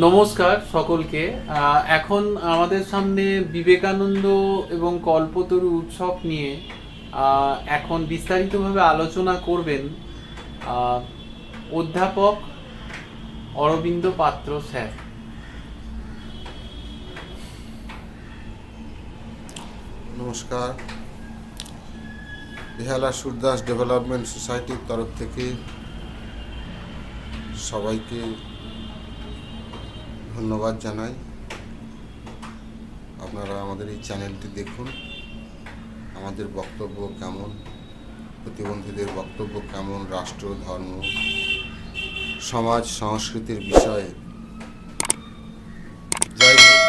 নমস্কার সকলকে। এখন আমাদের সামনে বিবেকানন্দ এবং কল্পতরু উৎসব নিয়ে এখন বিস্তারিতভাবে আলোচনা করবেন আহ, অধ্যাপক অরবিন্দ পাত্র স্যার। নমস্কার। বেহালা সুরদাস ডেভেলপমেন্ট সোসাইটির তরফ থেকে সবাইকে ধন্যবাদ জানাই। আপনারা আমাদের এই চ্যানেলটি দেখুন। আমাদের বক্তব্য কেমন, প্রতিবন্ধীদের বক্তব্য কেমন, রাষ্ট্র, ধর্ম, সমাজ, সংস্কৃতির বিষয়ে। যাই হোক,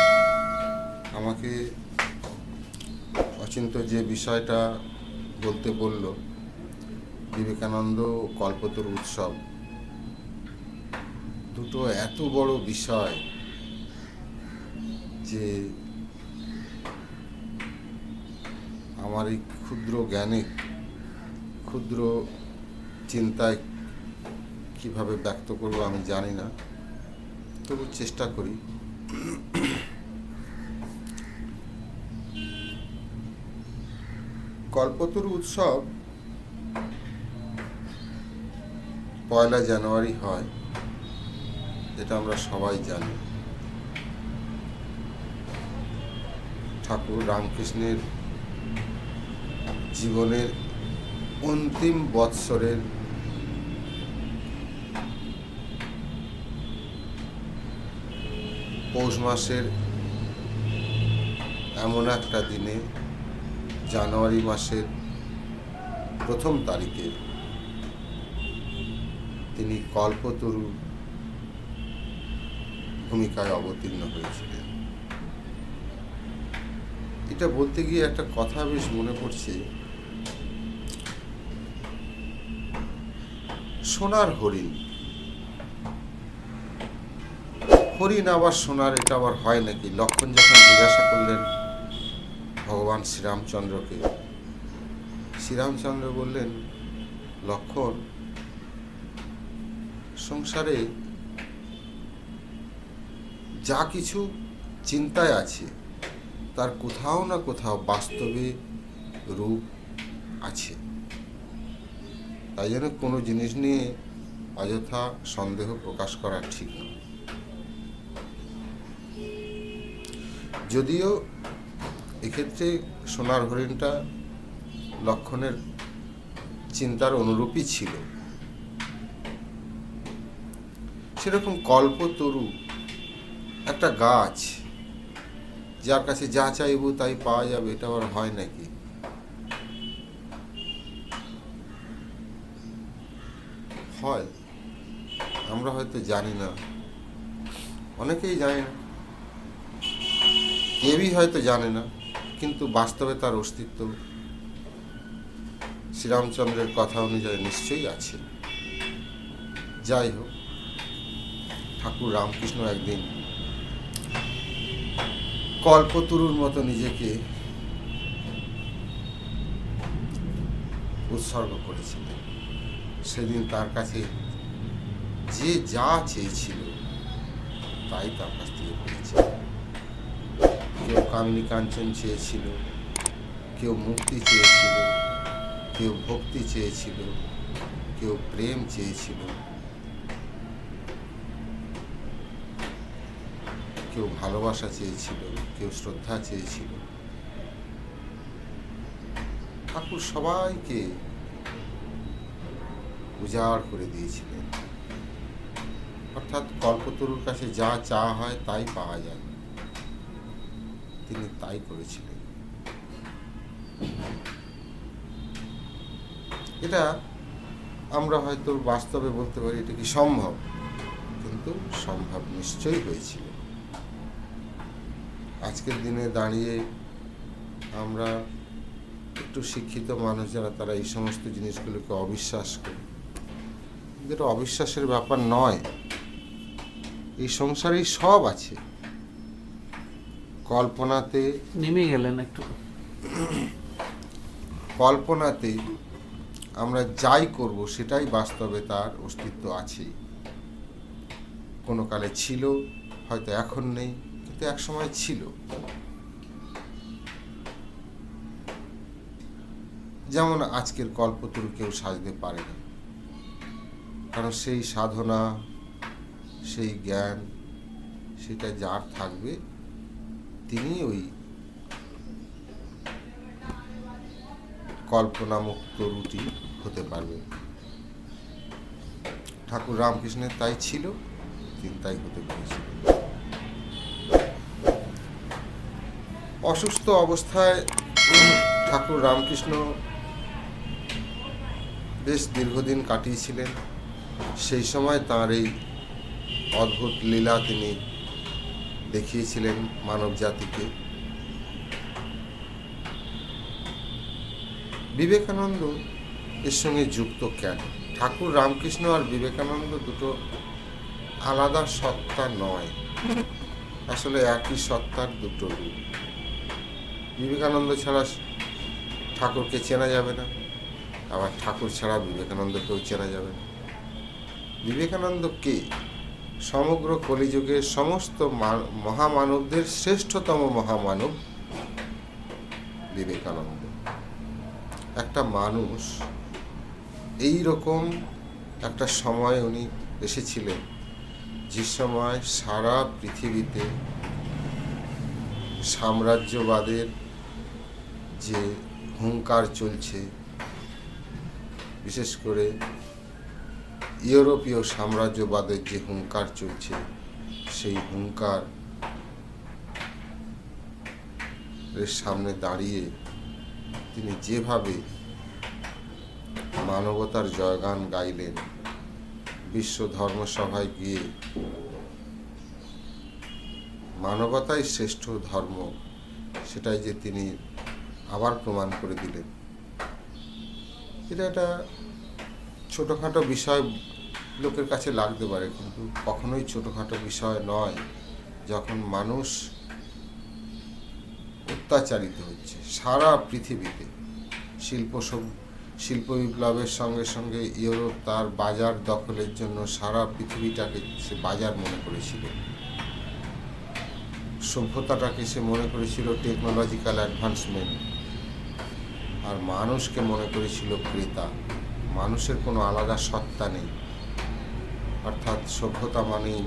আমাকে অচিন্ত যে বিষয়টা বলতে বলল, বিবেকানন্দ ও কল্পতরু উৎসব, দুটো এত বড় বিষয় যে আমার এই ক্ষুদ্র জ্ঞানে, ক্ষুদ্র চিন্তায় কিভাবে ব্যক্ত করব আমি জানি না, তবু চেষ্টা করি। কল্পতরু উৎসব 1 জানুয়ারি হয়, এটা আমরা সবাই জানি। ঠাকুর রামকৃষ্ণের জীবনের অন্তিম বৎসরের পৌষ মাসের এমন একটা দিনে, জানুয়ারি মাসের 1 তারিখে তিনি কল্পতরু ভূমিকায় অবতীর্ণ হয়েছিলেন। এটা বলতে গিয়ে একটা কথা বেশ মনে পড়ছে। সোনার হরিণ, হরিণ আবার সোনার, এটা আবার হয় নাকি? লক্ষণ যখন জিজ্ঞাসা করলেন ভগবান শ্রীরামচন্দ্রকে, শ্রীরামচন্দ্র বললেন, লক্ষণ, সংসারে যা কিছু চিন্তায় আছে তার কোথাও না কোথাও বাস্তবে রূপ আছে। তাই জন্য কোনো জিনিস নিয়ে অযথা সন্দেহ প্রকাশ করা ঠিক নয়। যদিও এক্ষেত্রে সোনার হরিণটা লক্ষণের চিন্তার অনুরূপই ছিল, সেরকম কল্পতরু একটা গাছ, যার কাছে যা চাইব তাই পাওয়া যাবে, এটা আবার হয় নাকি? হয়, আমরা হয়তো জানি না, অনেকেই জানে না, কেউই হয়তো জানে না, কিন্তু বাস্তবে তার অস্তিত্ব শ্রীরামচন্দ্রের কথা অনুযায়ী নিশ্চয়ই আছে। যাই হোক, ঠাকুর রামকৃষ্ণ একদিন কল্পতরুর মতো নিজেকে উৎসর্গ করেছিলেন। সেদিন তার কাছে যে যা চেয়েছিল তাই তার কাছ থেকে পেয়েছিল। কেউ কামিনী কাঞ্চন চেয়েছিল, কেউ মুক্তি চেয়েছিল, কেউ ভক্তি চেয়েছিল, কেউ প্রেম চেয়েছিল, কেউ ভালোবাসা চেয়েছিল, কেউ শ্রদ্ধা চেয়েছিল। ঠাকুর সবাইকে উজাড় করে দিয়েছিলেন। অর্থাৎ কল্পতরুর কাছে যা চাওয়া হয় তাই পাওয়া যায়, তিনি তাই করেছিলেন। এটা আমরা হয়তো বাস্তবে বলতে পারি এটা কি সম্ভব, কিন্তু সম্ভব নিশ্চয়ই হয়েছিল। আজকের দিনে দাঁড়িয়ে আমরা একটু শিক্ষিত মানুষ যারা, তারা এই সমস্ত জিনিসগুলোকে অবিশ্বাস করি। এটা অবিশ্বাসের ব্যাপার নয়, এই সংসারেই সব আছে। কল্পনাতে নেমে গেলেন একটু। কল্পনাতে আমরা যাই করব সেটাই বাস্তবে তার অস্তিত্ব আছে। কোনো কালে ছিল, হয়তো এখন নেই, কিন্তু এক সময় ছিল। যেমন আজকের কল্পতরু কেউ সাজতে পারে না, কারণ সেই সাধনা, সেই জ্ঞান, সেটা যার থাকবে তিনি ওই কল্পনামুক্ত রুটি হতে পারবে। ঠাকুর রামকৃষ্ণের তাই ছিল, তিনি তাই হতে পেরেছিলেন। অসুস্থ অবস্থায় ঠাকুর রামকৃষ্ণ বেশ দীর্ঘদিন কাটিয়েছিলেন। সেই সময় তাঁর এই অদ্ভুত লীলা তিনি দেখিয়েছিলেন মানব জাতিকে। বিবেকানন্দ এর সঙ্গে যুক্ত কেন? ঠাকুর রামকৃষ্ণ আর বিবেকানন্দ দুটো আলাদা সত্তা নয়, আসলে একই সত্তার দুটো রূপ। বিবেকানন্দ ছাড়া ঠাকুরকে চেনা যাবে না, আবার ঠাকুর ছাড়া বিবেকানন্দকেও চেনা যাবে না। বিবেকানন্দ কে? সমগ্র কলিযুগের সমস্ত মহামানবদের শ্রেষ্ঠতম মহামানব বিবেকানন্দ। একটা মানুষ, এই রকম একটা সময় উনি এসেছিলেন যে সময় সারা পৃথিবীতে সাম্রাজ্যবাদের যে হুঙ্কার চলছে, বিশেষ করে ইউরোপীয় সাম্রাজ্যবাদের যে হুঙ্কার চলছে, সেই হুঙ্কার এর সামনে দাঁড়িয়ে তিনি যেভাবে মানবতার জয়গান গাইলেন, বিশ্ব ধর্মসভায় গিয়ে মানবতাই শ্রেষ্ঠ ধর্ম, সেটাই যে তিনি আবার প্রমাণ করে দিলেন। এটা একটা ছোটোখাটো বিষয় লোকের কাছে লাগতে পারে, কিন্তু কখনোই ছোটোখাটো বিষয় নয় যখন মানুষ অত্যাচারিত হচ্ছে সারা পৃথিবীতে। শিল্প বিপ্লবের সঙ্গে সঙ্গে ইউরোপ তার বাজার দখলের জন্য সারা পৃথিবীটাকে সে বাজার মনে করেছিল, সভ্যতাটাকে সে মনে করেছিল টেকনোলজিক্যাল অ্যাডভান্সমেন্ট, আর মানুষকে মনে করেছিল ক্রেতা। মানুষের কোনো আলাদা সত্তা নেই, অর্থাৎ সভ্যতা মানেই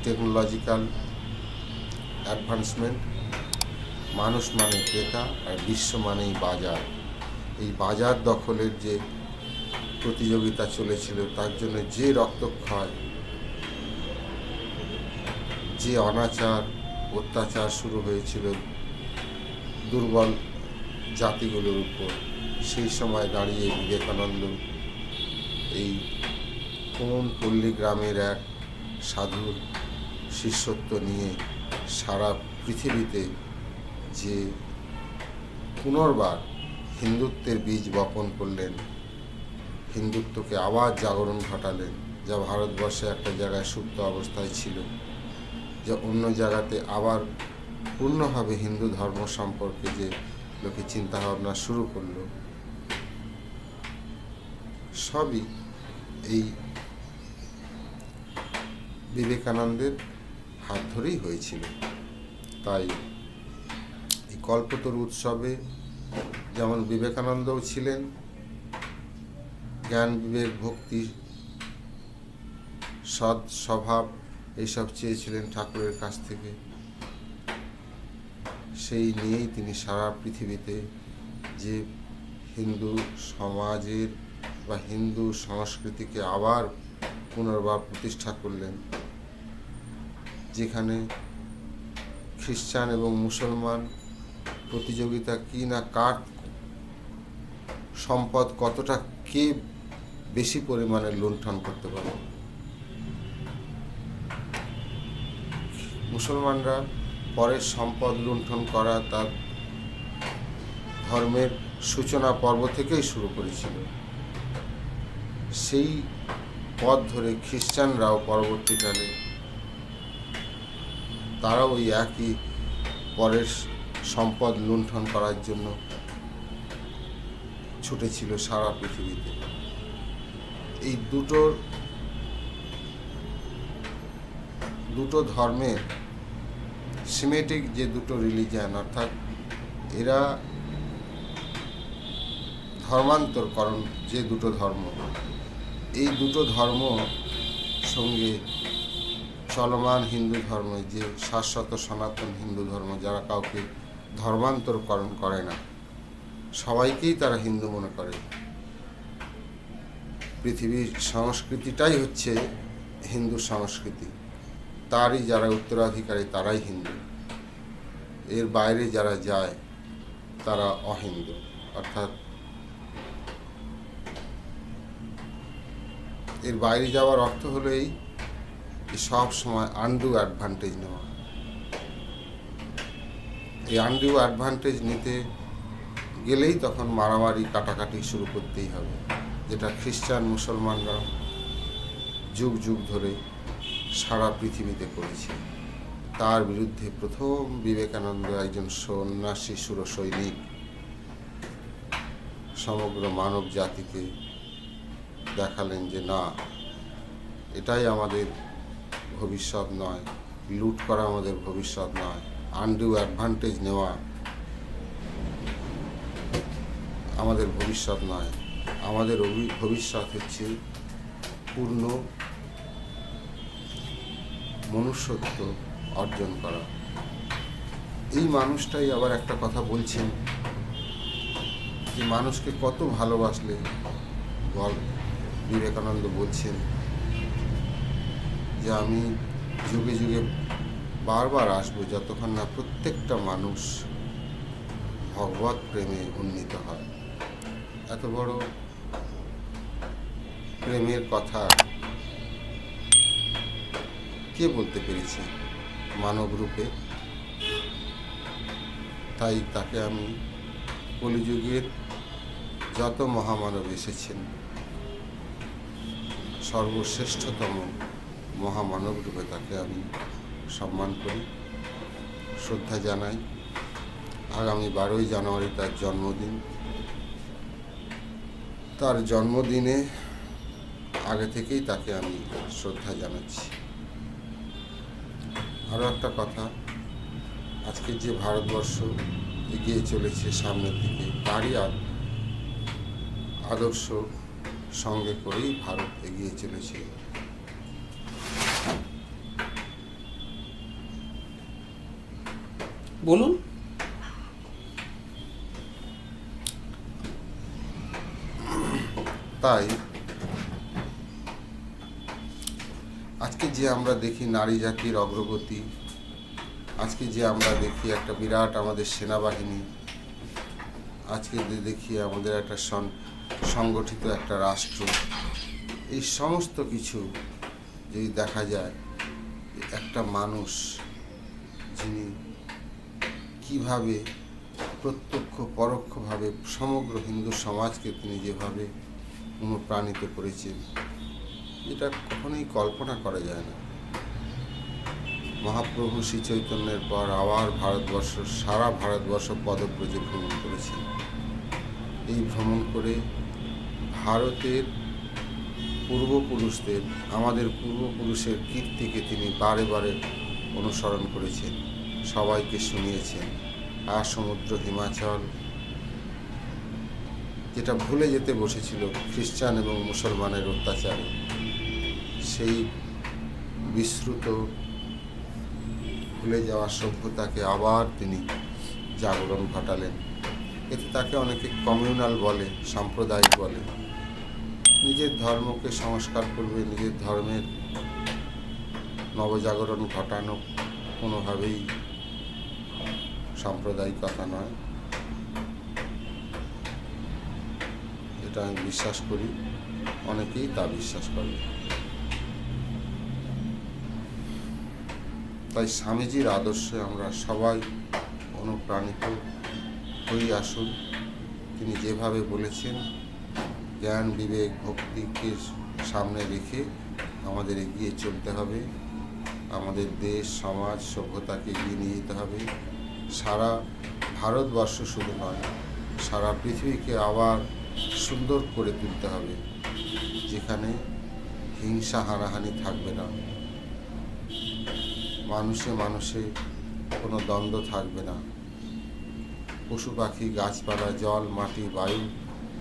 টেকনোলজিক্যাল অ্যাডভান্সমেন্ট, মানুষ মানে ক্রেতা, আর বিশ্ব মানেই বাজার। এই বাজার দখলের যে প্রতিযোগিতা চলেছিল, তার জন্য যে রক্তক্ষয়, যে অনাচার অত্যাচার শুরু হয়েছিল দুর্বল জাতিগুলোর উপর, সেই সময় দাঁড়িয়ে বিবেকানন্দ এই কোন পল্লী গ্রামের এক সাধুর শিষ্যত্ব নিয়ে সারা পৃথিবীতে যে পুনর্বার হিন্দুত্বের বীজ বপন করলেন, হিন্দুত্বকে আবার জাগরণ ঘটালেন, যা ভারতবর্ষে একটা জায়গায় সুপ্ত অবস্থায় ছিল, যা অন্য জায়গাতে আবার পূর্ণভাবে হিন্দু ধর্ম সম্পর্কে যে লোকে চিন্তাভাবনা শুরু করলো, সবই এই বিবেকানন্দের হাত ধরেই হয়েছিল। তাই এই কল্পতরু উৎসবে যেমন বিবেকানন্দও ছিলেন, জ্ঞান বিবেক ভক্তি সৎ স্বভাব এইসব চেয়েছিলেন ঠাকুরের কাছ থেকে, সেই নিয়েই তিনি সারা পৃথিবীতে যে হিন্দু সমাজের বা হিন্দু সংস্কৃতিকে আবার পুনর্বার প্রতিষ্ঠা করলেন, যেখানে খ্রিস্টান এবং মুসলমান প্রতিযোগিতা কি না, কার সম্পদ কতটা কে বেশি পরিমাণে লুণ্ঠন করতে পারে। মুসলমানরা পরের সম্পদ লুণ্ঠন করা তার ধর্মের সূচনা পর্ব থেকেই শুরু করেছিল। সেই পথ ধরে খ্রিস্টানরাও পরবর্তীকালে তারাও ওই একই পরের সম্পদ লুণ্ঠন করার জন্য ছুটেছিল সারা পৃথিবীতে। এই দুটোর দুটো ধর্মের সিমেটিক যে দুটো রিলিজিয়ান, অর্থাৎ এরা ধর্মান্তরকরণ যে দুটো ধর্ম, এই দুটো ধর্ম সঙ্গে চলমান হিন্দু ধর্ম, যে শাশ্বত সনাতন হিন্দু ধর্ম, যারা কাউকে ধর্মান্তরকরণ করে না, সবাইকেই তারা হিন্দু মনে করে। পৃথিবীর সংস্কৃতিটাই হচ্ছে হিন্দু সংস্কৃতি, তারই যারা উত্তরাধিকারী তারাই হিন্দু, এর বাইরে যারা যায় তারা অহিন্দু। অর্থাৎ এর বাইরে যাওয়ার অর্থ হলো এই সব সময় আনডু অ্যাডভান্টেজ নেওয়া। এই আনডু অ্যাডভান্টেজ নিতে গেলেই তখন মারামারি কাটাকাটি শুরু করতেই হবে, যেটা খ্রিস্টান মুসলমানরা যুগ যুগ ধরে সারা পৃথিবীতে করেছে। তার বিরুদ্ধে প্রথম বিবেকানন্দ, একজন সন্ন্যাসী সুরসৈনিক, সমগ্র মানব জাতিকে দেখালেন যে না, এটাই আমাদের ভবিষ্যৎ নয়, লুট করা আমাদের ভবিষ্যৎ নয়, আনডু অ্যাডভান্টেজ নেওয়া আমাদের ভবিষ্যৎ নয়। আমাদের ভবিষ্যৎ হচ্ছে পূর্ণ মনুষ্যত্ব অর্জন করা। এই মানুষটাই আবার একটা কথা বলছেন যে মানুষকে কত ভালোবাসলে, বিবেকানন্দ বলছেন যে আমি যুগে যুগে বারবার আসবো যতক্ষণ না প্রত্যেকটা মানুষ ভগবত প্রেমে উন্নীত হয়। এত বড় প্রেমের কথা কে বলতে পেরেছে মানব রূপে? তাই তাকে আমি কলিযুগের যত মহামানব এসেছেন সর্বশ্রেষ্ঠতম মহামানব রূপে তাকে আমি সম্মান করি, শ্রদ্ধা জানাই। আগামী 12ই জানুয়ারি তার জন্মদিন। তার জন্মদিনে আগে থেকেই তাকে আমি শ্রদ্ধা জানাচ্ছি। আরও একটা কথা, আজকে যে ভারতবর্ষ এগিয়ে চলেছে সামনের দিকে, তারই আদর্শ সঙ্গে করেই ভারত এগিয়ে চলেছে। বলুন। তাই আজকে যে আমরা দেখি নারী জাতির অগ্রগতি, আজকে যে আমরা দেখি একটা বিরাট আমাদের সেনাবাহিনী, আজকে যে দেখি আমাদের একটা সংগঠিত একটা রাষ্ট্র, এই সমস্ত কিছু যদি দেখা যায়, একটা মানুষ যিনি কিভাবে প্রত্যক্ষ পরোক্ষভাবে সমগ্র হিন্দু সমাজকে তিনি যেভাবে অনুপ্রাণিত করেছেন, এটা কখনোই কল্পনা করা যায় না। মহাপ্রভু শ্রী চৈতন্যের পর আবার সারা ভারতবর্ষ পদব্রজে ভ্রমণ করেছেন। এই ভ্রমণ করে ভারতের পূর্বপুরুষদের, আমাদের পূর্বপুরুষের কীর্তিকে তিনি বারে বারে অনুসরণ করেছেন, সবাইকে শুনিয়েছেন। আর সমুদ্র হিমাচল যেটা ভুলে যেতে বসেছিল খ্রিস্টান এবং মুসলমানের অত্যাচারে, সেই বিস্মৃত ভুলে যাওয়া সভ্যতাকে আবার তিনি জাগরণ ঘটালেন। এতে তাকে অনেকে কমিউনাল বলে, সাম্প্রদায়িক বলে। নিজের ধর্মকে সংস্কার করবে, নিজের ধর্মের নবজাগরণ ঘটানো কোনোভাবেই সাম্প্রদায়িকতা নয়, এটা আমি বিশ্বাস করি, অনেকেই তা বিশ্বাস করে। তাই স্বামীজির আদর্শে আমরা সবাই অনুপ্রাণিত হয়ে আসুন। তিনি যেভাবে বলেছেন, জ্ঞান, বিবেক, ভক্তিকে সামনে রেখে আমাদের এগিয়ে চলতে হবে, আমাদের দেশ, সমাজ, সভ্যতাকে এগিয়ে নিয়ে যেতে হবে। সারা ভারতবর্ষ শুধু নয়, সারা পৃথিবীকে আবার সুন্দর করে তুলতে হবে, যেখানে হিংসা হানাহানি থাকবে না। মানুষে মানুষে কোনো দ্বন্দ্ব থাকবে না, পশু পাখি গাছপালা জল মাটি বায়ু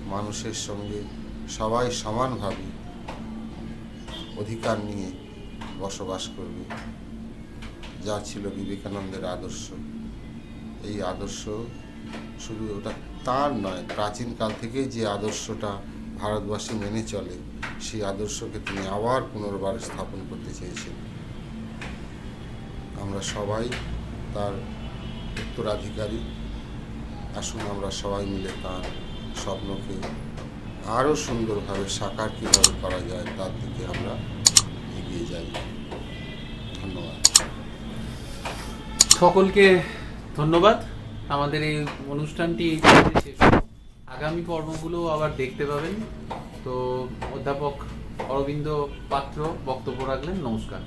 মানুষের সঙ্গে সবাই সমানভাবে অধিকার নিয়ে বসবাস করবে, যা ছিল বিবেকানন্দের আদর্শ। এই আদর্শ শুধু ওটা তার নয়, প্রাচীনকাল থেকেই যে আদর্শটা ভারতবাসী মেনে চলে, সেই আদর্শকে তিনি আবার পুনর্বার স্থাপন করতে চেয়েছেন। আমরা সবাই তার উত্তরাধিকারী। আসুন আমরা সবাই মিলে তার স্বপ্নকে আরও সুন্দরভাবে সাকার কীভাবে করা যায় তার দিকে আমরা এগিয়ে যাই। ধন্যবাদ সকলকে। ধন্যবাদ। আমাদের এই অনুষ্ঠানটি এই পর্যায়ে শেষ হলো। আগামী পর্বগুলো আবার দেখতে পাবেন। তো অধ্যাপক অরবিন্দ পাত্র বক্তব্য রাখলেন। নমস্কার।